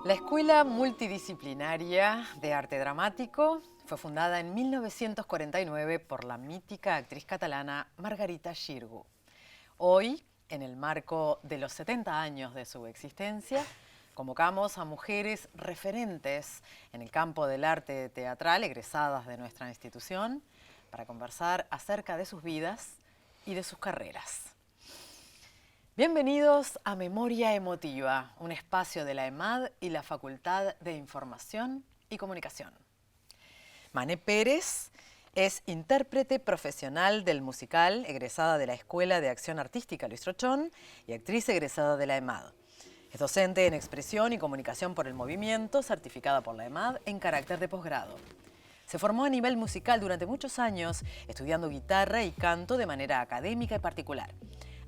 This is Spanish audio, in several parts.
La Escuela Multidisciplinaria de Arte Dramático fue fundada en 1949 por la mítica actriz catalana Margarita Xirgu. Hoy, en el marco de los 70 años de su existencia, convocamos a mujeres referentes en el campo del arte teatral, egresadas de nuestra institución, para conversar acerca de sus vidas y de sus carreras. Bienvenidos a Memoria Emotiva, un espacio de la EMAD y la Facultad de Información y Comunicación. Mané Pérez es intérprete profesional del musical, egresada de la Escuela de Acción Artística Luis Trochón y actriz egresada de la EMAD. Es docente en Expresión y Comunicación por el Movimiento, certificada por la EMAD en carácter de posgrado. Se formó a nivel musical durante muchos años, estudiando guitarra y canto de manera académica y particular.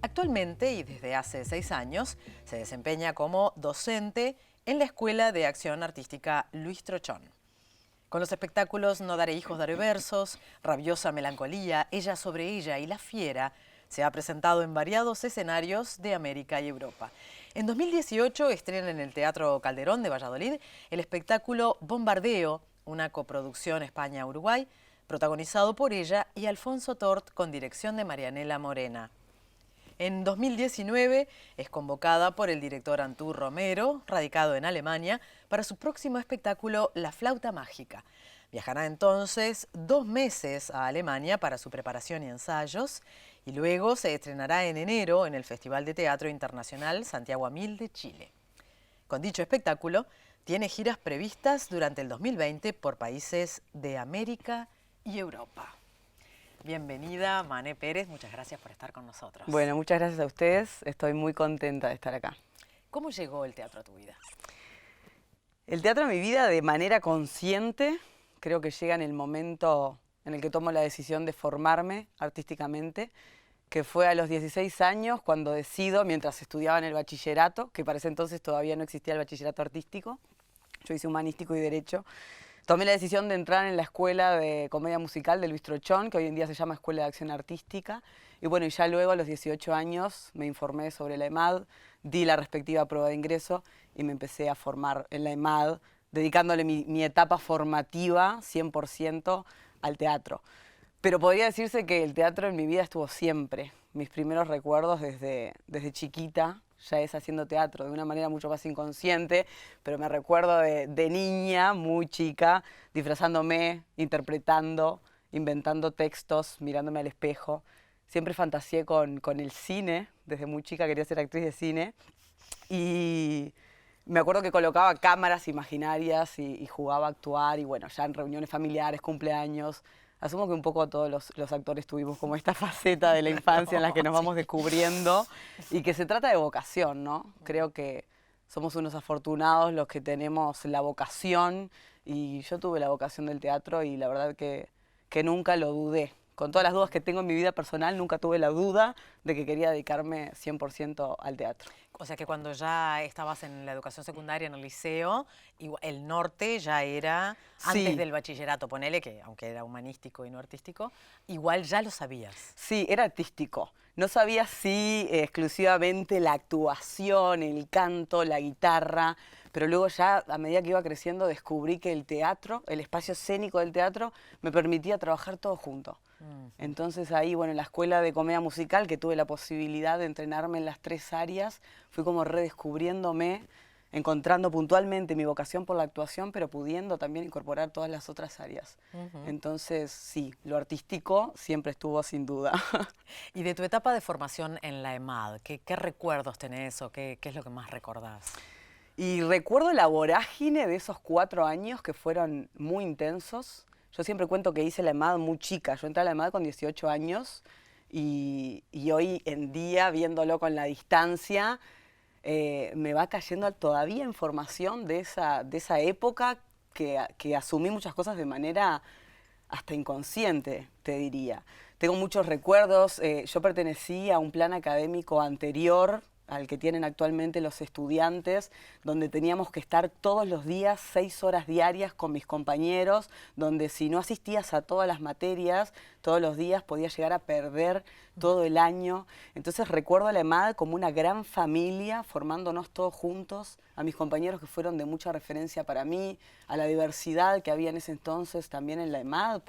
Actualmente, y desde hace 6 años, se desempeña como docente en la Escuela de Acción Artística Luis Trochón. Con los espectáculos No daré hijos, daré versos, Rabiosa melancolía, Ella sobre ella y La fiera, se ha presentado en variados escenarios de América y Europa. En 2018 estrena en el Teatro Calderón de Valladolid el espectáculo Bombardeo, una coproducción España-Uruguay, protagonizado por ella y Alfonso Tort con dirección de Marianela Morena. En 2019 es convocada por el director Antú Romero, radicado en Alemania, para su próximo espectáculo La flauta mágica. Viajará entonces 2 meses a Alemania para su preparación y ensayos y luego se estrenará en enero en el Festival de Teatro Internacional Santiago Amil de Chile. Con dicho espectáculo, tiene giras previstas durante el 2020 por países de América y Europa. Bienvenida, Mané Pérez, muchas gracias por estar con nosotros. Bueno, muchas gracias a ustedes, estoy muy contenta de estar acá. ¿Cómo llegó el teatro a tu vida? El teatro en mi vida de manera consciente, creo que llega en el momento en el que tomo la decisión de formarme artísticamente, que fue a los 16 años cuando decido, mientras estudiaba en el bachillerato, que para ese entonces todavía no existía el bachillerato artístico, yo hice humanístico y derecho, tomé la decisión de entrar en la Escuela de Comedia Musical de Luis Trochón, que hoy en día se llama Escuela de Acción Artística. Y bueno, y ya luego a los 18 años me informé sobre la EMAD, di la respectiva prueba de ingreso y me empecé a formar en la EMAD, dedicándole mi etapa formativa 100% al teatro. Pero podría decirse que el teatro en mi vida estuvo siempre. Mis primeros recuerdos desde chiquita ya es haciendo teatro de una manera mucho más inconsciente, pero me recuerdo de niña, muy chica, disfrazándome, interpretando, inventando textos, mirándome al espejo. Siempre fantaseé con el cine, desde muy chica quería ser actriz de cine. Y me acuerdo que colocaba cámaras imaginarias y jugaba a actuar, y bueno, ya en reuniones familiares, cumpleaños. Asumo que un poco todos los actores tuvimos como esta faceta de la infancia en la que nos vamos descubriendo y que se trata de vocación, ¿no? Creo que somos unos afortunados los que tenemos la vocación y yo tuve la vocación del teatro y la verdad que nunca lo dudé. Con todas las dudas que tengo en mi vida personal, nunca tuve la duda de que quería dedicarme 100% al teatro. O sea que cuando ya estabas en la educación secundaria, en el liceo, el norte ya era, antes del bachillerato, ponele, que aunque era humanístico y no artístico, igual ya lo sabías. Sí, era artístico. No sabía si exclusivamente la actuación, el canto, la guitarra, pero luego ya a medida que iba creciendo descubrí que el teatro, el espacio escénico del teatro, me permitía trabajar todo junto. Entonces ahí, bueno, en la Escuela de Comedia Musical, que tuve la posibilidad de entrenarme en las 3 áreas, fui como redescubriéndome encontrando puntualmente mi vocación por la actuación, pero pudiendo también incorporar todas las otras áreas. Entonces, sí, lo artístico siempre estuvo sin duda. Y de tu etapa de formación en la EMAD, ¿qué recuerdos tenés o qué es lo que más recordás? Y recuerdo la vorágine de esos 4 años que fueron muy intensos. Yo siempre cuento que hice la EMAD muy chica. Yo entré a la EMAD con 18 años y hoy en día, viéndolo con la distancia, me va cayendo todavía información de esa época que asumí muchas cosas de manera hasta inconsciente, te diría. Tengo muchos recuerdos. Yo pertenecí a un plan académico anterior al que tienen actualmente los estudiantes, donde teníamos que estar todos los días 6 horas diarias con mis compañeros, donde si no asistías a todas las materias, todos los días podías llegar a perder todo el año. Entonces recuerdo a la EMAD como una gran familia, formándonos todos juntos, a mis compañeros que fueron de mucha referencia para mí, a la diversidad que había en ese entonces también en la EMAD,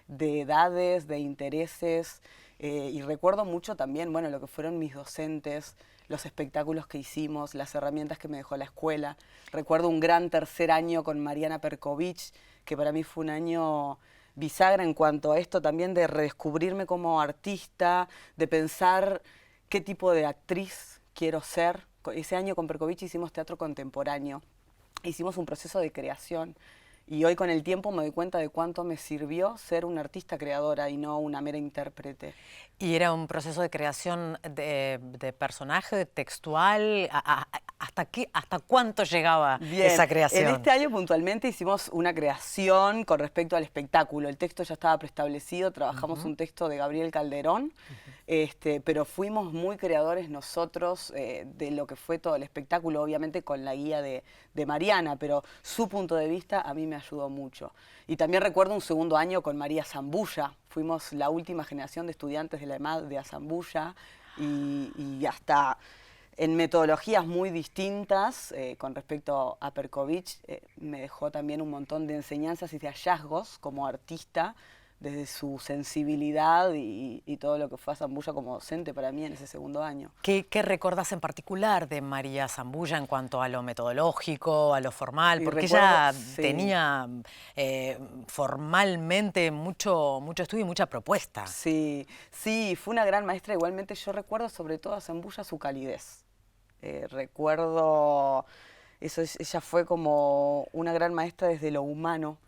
de edades, de intereses, y recuerdo mucho también, bueno, lo que fueron mis docentes, los espectáculos que hicimos, las herramientas que me dejó la escuela. Recuerdo un gran tercer año con Mariana Perkovich, que para mí fue un año bisagra en cuanto a esto también de redescubrirme como artista, de pensar qué tipo de actriz quiero ser. Ese año con Perkovich hicimos teatro contemporáneo, hicimos un proceso de creación. Y hoy con el tiempo me doy cuenta de cuánto me sirvió ser una artista creadora y no una mera intérprete. ¿Y era un proceso de creación de personaje, textual? ¿Hasta cuánto llegaba esa creación? En este año puntualmente hicimos una creación con respecto al espectáculo. El texto ya estaba preestablecido, trabajamos un texto de Gabriel Calderón, pero fuimos muy creadores nosotros de lo que fue todo el espectáculo, obviamente con la guía de Mariana, pero su punto de vista a mí me ayudó mucho. Y también recuerdo un segundo año con María Zambulla. Fuimos la última generación de estudiantes de la EMAD de Zambulla y hasta en metodologías muy distintas con respecto a Perkovich. Me dejó también un montón de enseñanzas y de hallazgos como artista, desde su sensibilidad y todo lo que fue a Zambulla como docente para mí en ese segundo año. ¿Qué recordás en particular de María Zambulla en cuanto a lo metodológico, a lo formal? Porque ella tenía formalmente mucho estudio y mucha propuesta. Sí, fue una gran maestra. Igualmente yo recuerdo sobre todo a Zambulla su calidez. Recuerdo eso, ella fue como una gran maestra desde lo humano.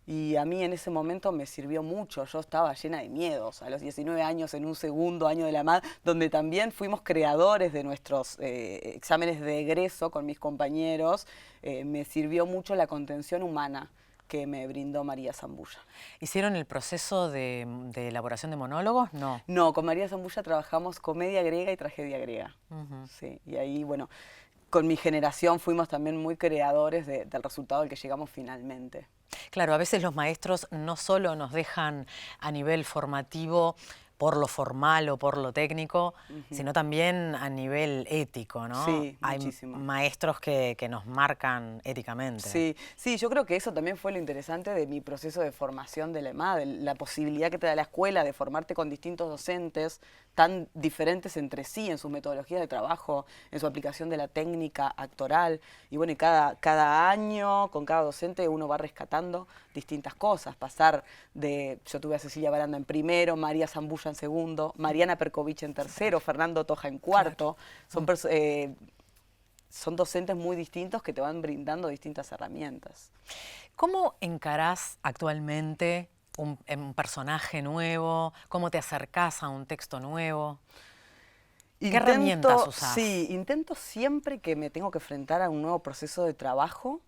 Y a mí en ese momento me sirvió mucho. Yo estaba llena de miedos a los 19 años en un segundo año de la EMAD, donde también fuimos creadores de nuestros exámenes de egreso con mis compañeros. Me sirvió mucho la contención humana que me brindó María Zambulla. ¿Hicieron el proceso de elaboración de monólogos? No. No, con María Zambulla trabajamos comedia griega y tragedia griega. Sí, y ahí, bueno, con mi generación fuimos también muy creadores del resultado al que llegamos finalmente. Claro, a veces los maestros no solo nos dejan a nivel formativo por lo formal o por lo técnico, sino también a nivel ético, ¿no? Sí, muchísimo. Hay maestros que nos marcan éticamente. Sí, yo creo que eso también fue lo interesante de mi proceso de formación de la EMAD, la posibilidad que te da la escuela de formarte con distintos docentes tan diferentes entre sí en sus metodologías de trabajo, en su aplicación de la técnica actoral. Y bueno, y cada año, con cada docente, uno va rescatando distintas cosas. Yo tuve a Cecilia Baranda en primero, María Zambulla en segundo, Mariana Perkovich en tercero, Fernando Toja en cuarto. Claro. Son docentes muy distintos que te van brindando distintas herramientas. ¿Cómo encarás actualmente un personaje nuevo? ¿Cómo te acercás a un texto nuevo? ¿Qué herramientas usás? Sí, intento siempre que me tengo que enfrentar a un nuevo proceso de trabajo,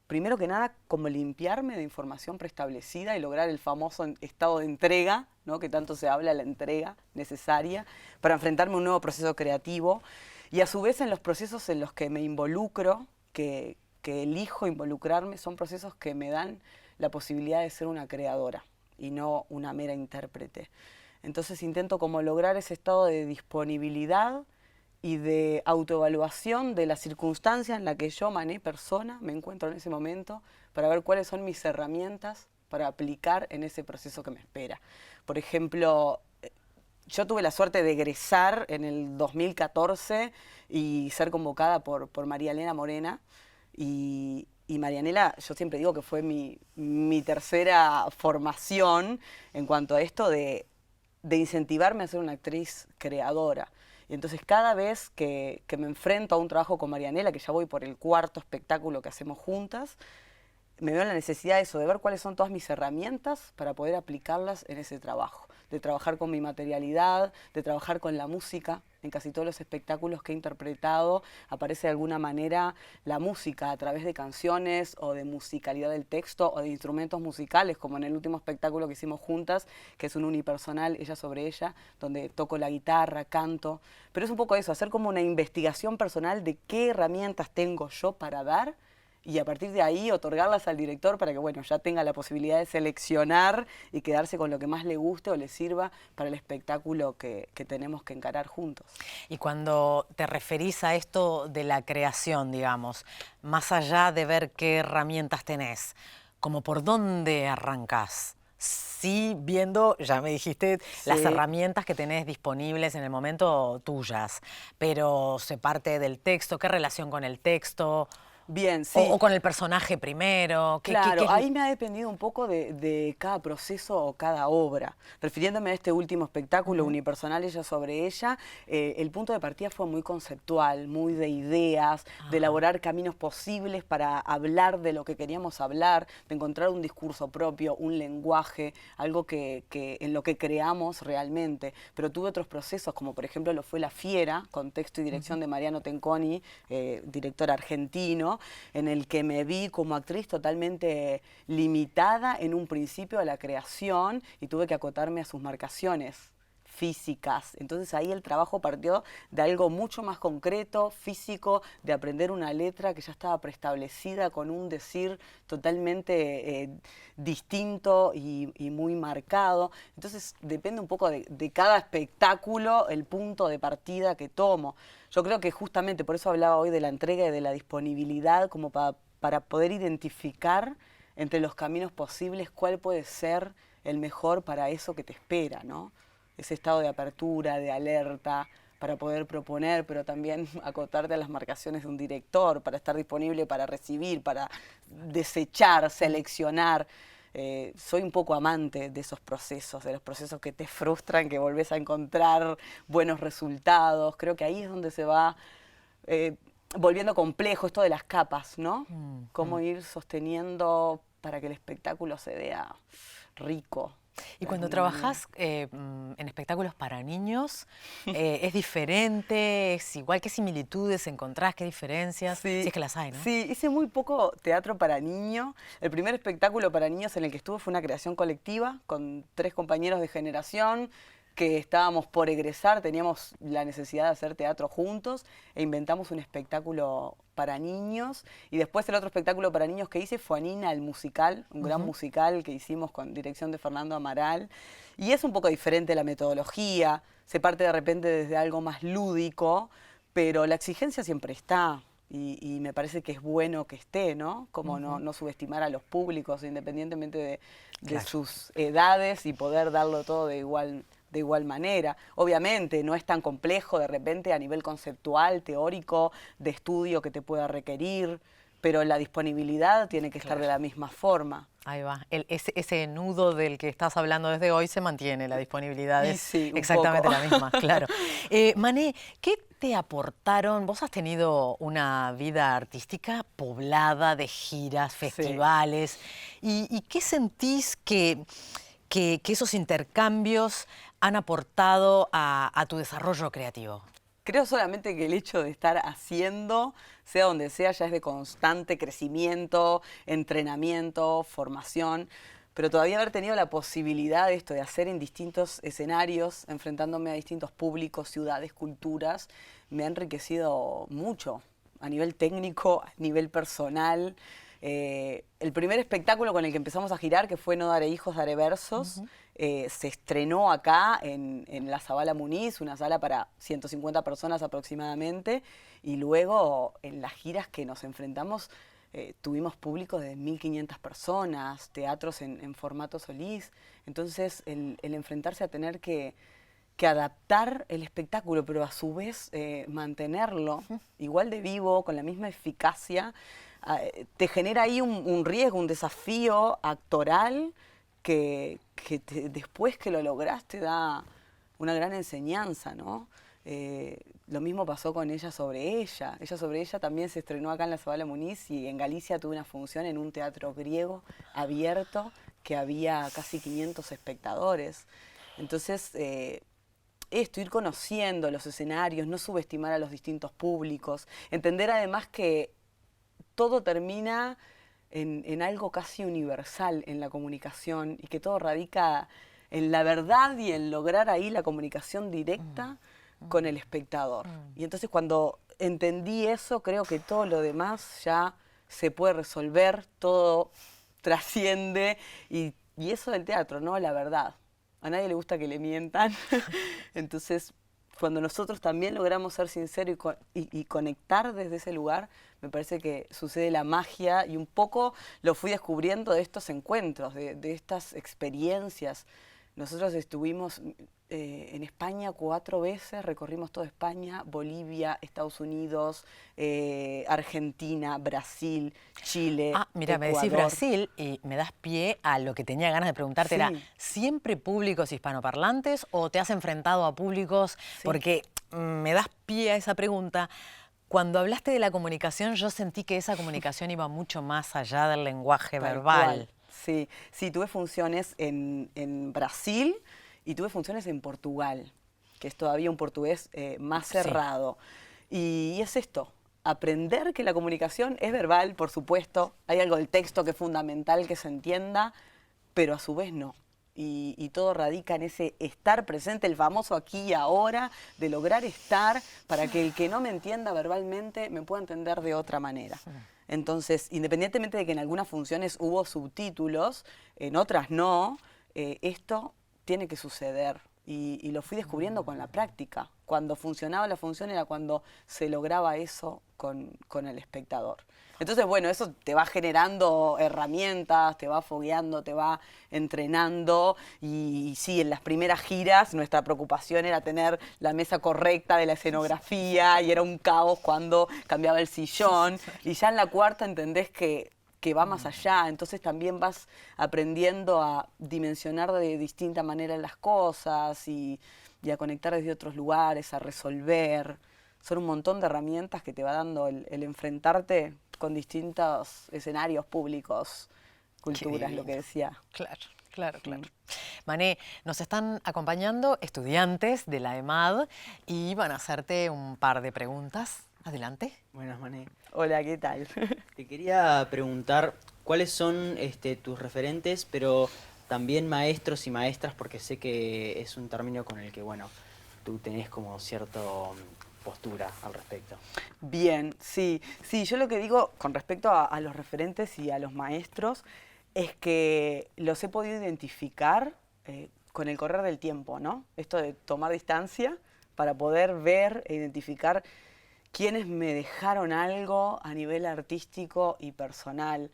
primero que nada, como limpiarme de información preestablecida y lograr el famoso estado de entrega, ¿no? Que tanto se habla, la entrega necesaria para enfrentarme a un nuevo proceso creativo. Y a su vez en los procesos en los que me involucro, que elijo involucrarme, son procesos que me dan la posibilidad de ser una creadora y no una mera intérprete. Entonces intento como lograr ese estado de disponibilidad y de autoevaluación de la circunstancia en la que yo, Mané, persona, me encuentro en ese momento, para ver cuáles son mis herramientas para aplicar en ese proceso que me espera. Por ejemplo, yo tuve la suerte de egresar en el 2014 y ser convocada por María Elena Morena. Y Marianela, yo siempre digo que fue mi tercera formación en cuanto a esto de incentivarme a ser una actriz creadora. Y entonces cada vez que me enfrento a un trabajo con Marianela, que ya voy por el cuarto espectáculo que hacemos juntas, me veo en la necesidad de eso, de ver cuáles son todas mis herramientas para poder aplicarlas en ese trabajo, de trabajar con mi materialidad, de trabajar con la música. En casi todos los espectáculos que he interpretado aparece de alguna manera la música a través de canciones o de musicalidad del texto o de instrumentos musicales, como en el último espectáculo que hicimos juntas, que es un unipersonal, ella sobre ella, donde toco la guitarra, canto. Pero es un poco eso, hacer como una investigación personal de qué herramientas tengo yo para dar y a partir de ahí otorgarlas al director para que, bueno, ya tenga la posibilidad de seleccionar y quedarse con lo que más le guste o le sirva para el espectáculo que tenemos que encarar juntos. Y cuando te referís a esto de la creación, digamos, más allá de ver qué herramientas tenés, ¿como por dónde arrancás? Sí, viendo, ya me dijiste, las herramientas que tenés disponibles en el momento tuyas, pero se parte del texto, ¿qué relación con el texto? Bien, sí. O con el personaje primero. Claro, ahí me ha dependido un poco de cada proceso o cada obra. Refiriéndome a este último espectáculo, Unipersonal, ella sobre ella, el punto de partida fue muy conceptual, muy de ideas, de elaborar caminos posibles para hablar de lo que queríamos hablar, de encontrar un discurso propio, un lenguaje, algo en lo que creamos realmente. Pero tuve otros procesos, como por ejemplo lo fue La Fiera, con texto y dirección de Mariano Tenconi, director argentino, en el que me vi como actriz totalmente limitada en un principio a la creación y tuve que acotarme a sus marcaciones físicas. Entonces ahí el trabajo partió de algo mucho más concreto, físico, de aprender una letra que ya estaba preestablecida con un decir totalmente distinto y muy marcado. Entonces depende un poco de cada espectáculo el punto de partida que tomo. Yo creo que justamente por eso hablaba hoy de la entrega y de la disponibilidad como para poder identificar entre los caminos posibles cuál puede ser el mejor para eso que te espera, ¿no? Ese estado de apertura, de alerta, para poder proponer, pero también acotarte a las marcaciones de un director, para estar disponible para recibir, para desechar, seleccionar. Soy un poco amante de esos procesos, de los procesos que te frustran, que volvés a encontrar buenos resultados. Creo que ahí es donde se va volviendo complejo esto de las capas, ¿no? Cómo ir sosteniendo para que el espectáculo se vea rico. Y cuando trabajás en espectáculos para niños, ¿es diferente? ¿Es igual? ¿Qué similitudes encontrás? ¿Qué diferencias? Sí, si es que las hay, ¿no? Sí, hice muy poco teatro para niños. El primer espectáculo para niños en el que estuve fue una creación colectiva con 3 compañeros de generación que estábamos por egresar, teníamos la necesidad de hacer teatro juntos e inventamos un espectáculo para niños. Y después el otro espectáculo para niños que hice fue Anina, el musical, un gran musical que hicimos con dirección de Fernando Amaral. Y es un poco diferente la metodología, se parte de repente desde algo más lúdico, pero la exigencia siempre está. Y me parece que es bueno que esté, ¿no? Como no subestimar a los públicos, independientemente de sus edades, y poder darlo todo de igual manera. Obviamente no es tan complejo de repente a nivel conceptual, teórico, de estudio que te pueda requerir, pero la disponibilidad tiene que estar de la misma forma. Ahí va. Ese nudo del que estás hablando desde hoy se mantiene, la disponibilidad es sí, exactamente la misma, claro. Mané, ¿qué te aportaron? Vos has tenido una vida artística poblada de giras, festivales, ¿y qué sentís que esos intercambios han aportado a tu desarrollo creativo? Creo solamente que el hecho de estar haciendo, sea donde sea, ya es de constante crecimiento, entrenamiento, formación, pero todavía haber tenido la posibilidad de esto, de hacer en distintos escenarios, enfrentándome a distintos públicos, ciudades, culturas, me ha enriquecido mucho, a nivel técnico, a nivel personal. El primer espectáculo con el que empezamos a girar, que fue No daré hijos, daré versos, se estrenó acá en la Zabala Muniz, una sala para 150 personas aproximadamente, y luego en las giras que nos enfrentamos tuvimos público de 1.500 personas, teatros en formato Solís. Entonces el enfrentarse a tener que que adaptar el espectáculo, pero a su vez mantenerlo igual de vivo, con la misma eficacia, te genera ahí un riesgo, un desafío actoral después que lo lograste da una gran enseñanza, ¿no? Lo mismo pasó con Ella sobre ella. Ella sobre ella también se estrenó acá en la Zabala Muniz y en Galicia tuve una función en un teatro griego abierto que había casi 500 espectadores. Entonces, ir conociendo los escenarios, no subestimar a los distintos públicos, entender además que todo termina en algo casi universal en la comunicación y que todo radica en la verdad y en lograr ahí la comunicación directa con el espectador. Y entonces cuando entendí eso, creo que todo lo demás ya se puede resolver, todo trasciende y eso del teatro, ¿no? La verdad. A nadie le gusta que le mientan. Entonces, cuando nosotros también logramos ser sinceros y conectar desde ese lugar, me parece que sucede la magia y un poco lo fui descubriendo de estos encuentros, de estas experiencias. Nosotros estuvimos en España 4 veces, recorrimos toda España, Bolivia, Estados Unidos, Argentina, Brasil, Chile, Mira, me decís Brasil y me das pie a lo que tenía ganas de preguntarte. Sí. ¿Era siempre públicos hispanoparlantes o te has enfrentado a públicos? Sí. Porque me das pie a esa pregunta. Cuando hablaste de la comunicación, yo sentí que esa comunicación iba mucho más allá del lenguaje verbal. Sí, sí, tuve funciones en Brasil y tuve funciones en Portugal, que es todavía un portugués más cerrado. Sí. Y es esto, aprender que la comunicación es verbal, por supuesto, hay algo del texto que es fundamental que se entienda, pero a su vez no. Y todo radica en ese estar presente, el famoso aquí y ahora, de lograr estar para que el que no me entienda verbalmente me pueda entender de otra manera. Entonces, independientemente de que en algunas funciones hubo subtítulos, en otras no, esto tiene que suceder. Y lo fui descubriendo con la práctica. Cuando funcionaba la función era cuando se lograba eso con el espectador. Entonces, bueno, eso te va generando herramientas, te va fogueando, te va entrenando. Y sí, en las primeras giras nuestra preocupación era tener la mesa correcta de la escenografía y era un caos cuando cambiaba el sillón. Y ya en la cuarta entendés que va más allá, entonces también vas aprendiendo a dimensionar de distinta manera las cosas y a conectar desde otros lugares, a resolver. Son un montón de herramientas que te va dando el enfrentarte con distintos escenarios públicos, culturas, lo que decía. Claro. Mané, nos están acompañando estudiantes de la EMAD y van a hacerte un par de preguntas. Adelante. Buenas, Mané. Hola, ¿qué tal? Te quería preguntar cuáles son tus referentes, pero también maestros y maestras, porque sé que es un término con el que, bueno, tú tenés como cierta postura al respecto. Bien, sí, yo lo que digo con respecto a los referentes y a los maestros es que los he podido identificar con el correr del tiempo, ¿no? Esto de tomar distancia para poder ver e identificar quienes me dejaron algo a nivel artístico y personal.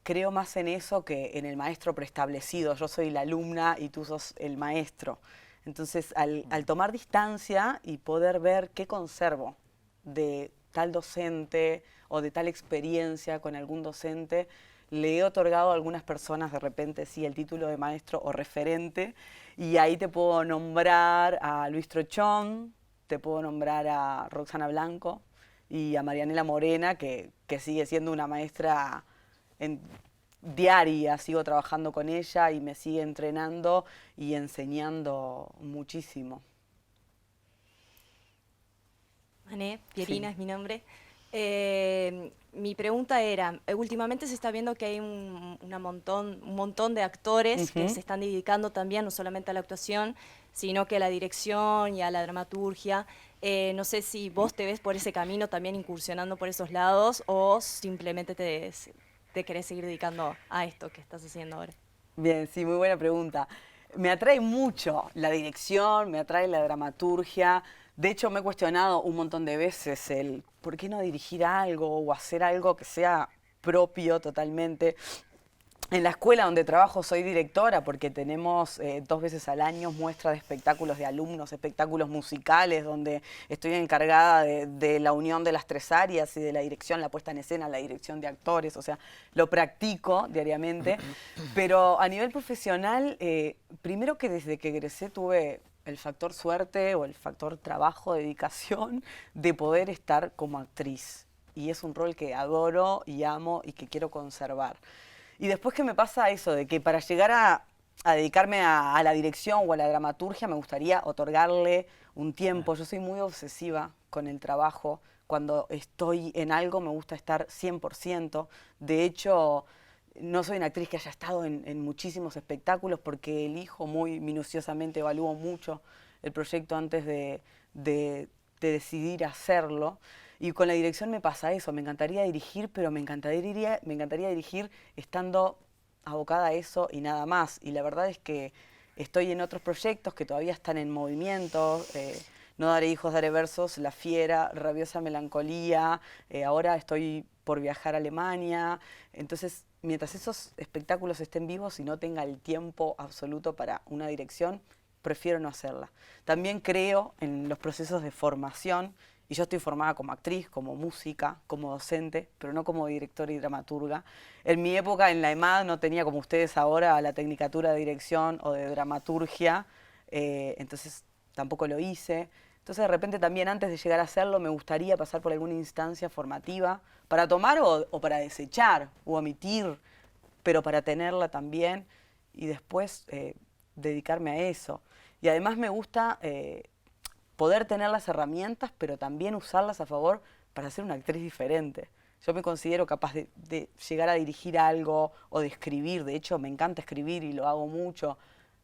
Creo más en eso que en el maestro preestablecido. Yo soy la alumna y tú sos el maestro. Entonces, al tomar distancia y poder ver qué conservo de tal docente o de tal experiencia con algún docente, le he otorgado a algunas personas de repente sí el título de maestro o referente, y ahí te puedo nombrar a Luis Trochón, te puedo nombrar a Roxana Blanco y a Marianela Morena, que sigue siendo una maestra diaria, sigo trabajando con ella y me sigue entrenando y enseñando muchísimo. Mané, Pierina es mi nombre. Mi pregunta era, últimamente se está viendo que hay un montón de actores que se están dedicando también no solamente a la actuación, sino que a la dirección y a la dramaturgia. No sé si vos te ves por ese camino también incursionando por esos lados o simplemente te querés seguir dedicando a esto que estás haciendo ahora. Bien, sí, muy buena pregunta. Me atrae mucho la dirección, me atrae la dramaturgia. De hecho, me he cuestionado un montón de veces el por qué no dirigir algo o hacer algo que sea propio totalmente. En la escuela donde trabajo soy directora porque tenemos 2 veces al año muestra de espectáculos de alumnos, espectáculos musicales, donde estoy encargada de la unión de las 3 áreas y de la dirección, la puesta en escena, la dirección de actores, o sea, lo practico diariamente. Pero a nivel profesional, primero que desde que egresé tuve el factor suerte o el factor trabajo, dedicación, de poder estar como actriz. Y es un rol que adoro y amo y que quiero conservar. Y después que me pasa eso, de que para llegar a dedicarme a la dirección o a la dramaturgia me gustaría otorgarle un tiempo. Yo soy muy obsesiva con el trabajo. Cuando estoy en algo me gusta estar 100%. De hecho, no soy una actriz que haya estado en muchísimos espectáculos porque elijo muy minuciosamente, evalúo mucho el proyecto antes de decidir hacerlo. Y con la dirección me pasa eso, me encantaría dirigir, pero me encantaría dirigir estando abocada a eso y nada más. Y la verdad es que estoy en otros proyectos que todavía están en movimiento, No daré hijos, daré versos, La Fiera, Rabiosa Melancolía, ahora estoy por viajar a Alemania. Entonces, mientras esos espectáculos estén vivos y no tenga el tiempo absoluto para una dirección, prefiero no hacerla. También creo en los procesos de formación. Y yo estoy formada como actriz, como música, como docente, pero no como directora y dramaturga. En mi época en la EMAD no tenía como ustedes ahora la tecnicatura de dirección o de dramaturgia, entonces tampoco lo hice. Entonces de repente también antes de llegar a hacerlo me gustaría pasar por alguna instancia formativa para tomar o para desechar o omitir, pero para tenerla también y después dedicarme a eso. Y además me gusta poder tener las herramientas, pero también usarlas a favor para ser una actriz diferente. Yo me considero capaz de llegar a dirigir algo o de escribir. De hecho, me encanta escribir y lo hago mucho,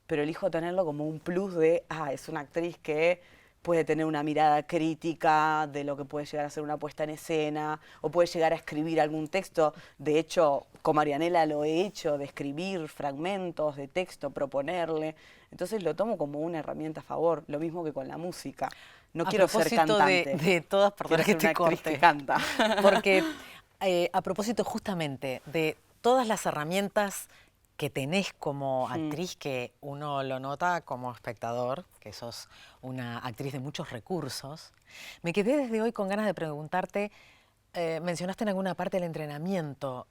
pero elijo tenerlo como un plus de, es una actriz que puede tener una mirada crítica de lo que puede llegar a ser una puesta en escena, o puede llegar a escribir algún texto. De hecho, con Marianela lo he hecho, de escribir fragmentos de texto, proponerle. Entonces lo tomo como una herramienta a favor, lo mismo que con la música. No quiero ser cantante. De todas, perdón que te corte. Que canta. Porque a propósito justamente de todas las herramientas que tenés como actriz, que uno lo nota como espectador, que sos una actriz de muchos recursos, me quedé desde hoy con ganas de preguntarte, mencionaste en alguna parte el entrenamiento.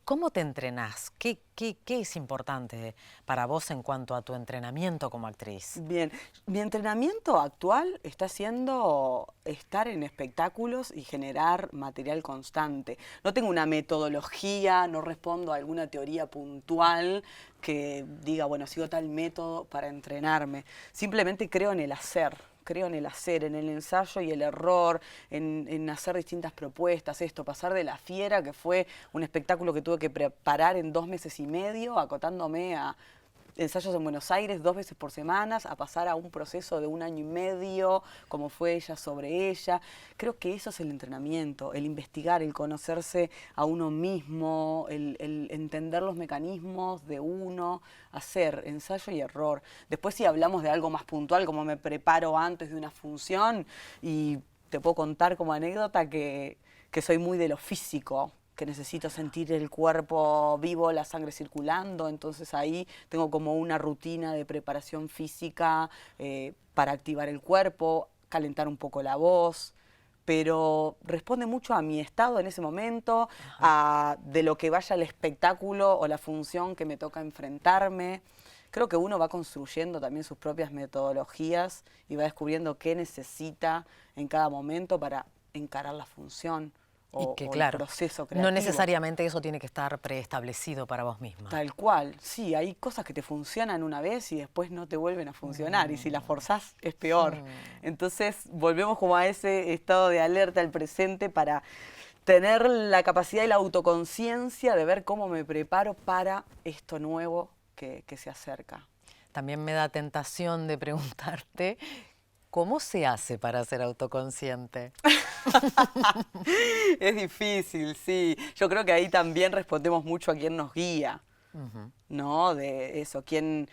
¿Cómo te entrenás? ¿Qué es importante para vos en cuanto a tu entrenamiento como actriz? Bien, mi entrenamiento actual está siendo estar en espectáculos y generar material constante. No tengo una metodología, no respondo a alguna teoría puntual que diga, bueno, sigo tal método para entrenarme. Simplemente creo en el hacer. Creo en el hacer, en el ensayo y el error, en hacer distintas propuestas, pasar de La Fiera, que fue un espectáculo que tuve que preparar en 2 meses y medio, acotándome a ensayos en Buenos Aires 2 veces por semana, a pasar a un proceso de 1 año y medio, como fue Ella sobre ella. Creo que eso es el entrenamiento, el investigar, el conocerse a uno mismo, el entender los mecanismos de uno, hacer ensayo y error. Después si hablamos de algo más puntual, como me preparo antes de una función, y te puedo contar como anécdota que soy muy de lo físico, que necesito sentir el cuerpo vivo, la sangre circulando, entonces ahí tengo como una rutina de preparación física para activar el cuerpo, calentar un poco la voz, pero responde mucho a mi estado en ese momento, de lo que vaya el espectáculo o la función que me toca enfrentarme. Creo que uno va construyendo también sus propias metodologías y va descubriendo qué necesita en cada momento para encarar la función. Y que claro, el proceso creativo. No necesariamente eso tiene que estar preestablecido para vos misma. Tal cual, sí, hay cosas que te funcionan una vez y después no te vuelven a funcionar, y si las forzás es peor. Entonces volvemos como a ese estado de alerta al presente para tener la capacidad y la autoconciencia de ver cómo me preparo para esto nuevo que se acerca. También me da tentación de preguntarte, ¿cómo se hace para ser autoconsciente? Es difícil, sí. Yo creo que ahí también respondemos mucho a quién nos guía, ¿no? De eso, quién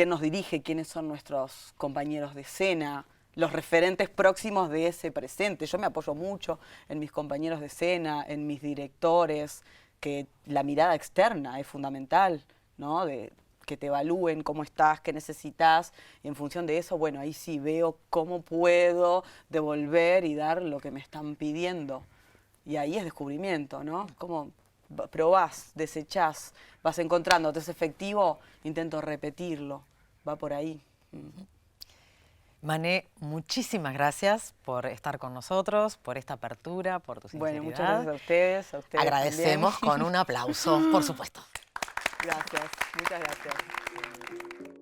nos dirige, quiénes son nuestros compañeros de escena, los referentes próximos de ese presente. Yo me apoyo mucho en mis compañeros de escena, en mis directores, que la mirada externa es fundamental, ¿no? De que te evalúen cómo estás, qué necesitas, y en función de eso, bueno, ahí sí veo cómo puedo devolver y dar lo que me están pidiendo. Y ahí es descubrimiento, ¿no? Cómo probás, desechás, vas encontrando, te es efectivo, intento repetirlo, va por ahí. Mané, muchísimas gracias por estar con nosotros, por esta apertura, por tu sinceridad. Bueno, muchas gracias a ustedes Agradecemos también. con un aplauso, por supuesto. Gracias, muchas gracias.